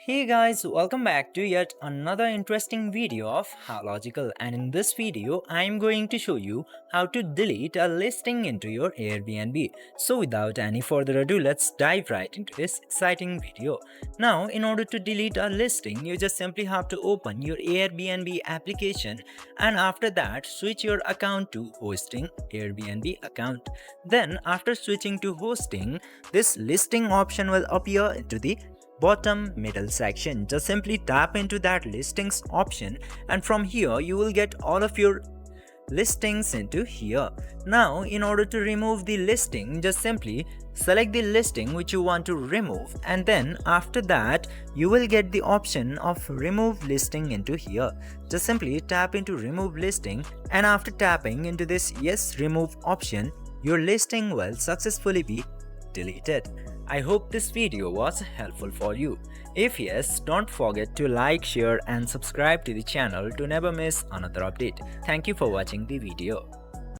Hey guys, welcome back to yet another interesting video of How Logical, and in this video I am going to show you how to delete a listing into your Airbnb. So without any further ado, let's dive right into this exciting video. Now in order to delete a listing, you just simply have to open your Airbnb application and after that switch your account to hosting Airbnb account. Then after switching to hosting, this listing option will appear into the bottom middle section. Just simply tap into that listings option and from here you will get all of your listings into here. Now in order to remove the listing, just simply select the listing which you want to remove and then after that you will get the option of remove listing into here. Just simply tap into remove listing and after tapping into this yes remove option, your listing will successfully be deleted. I hope this video was helpful for you. If yes, don't forget to like, share and subscribe to the channel to never miss another update. Thank you for watching the video.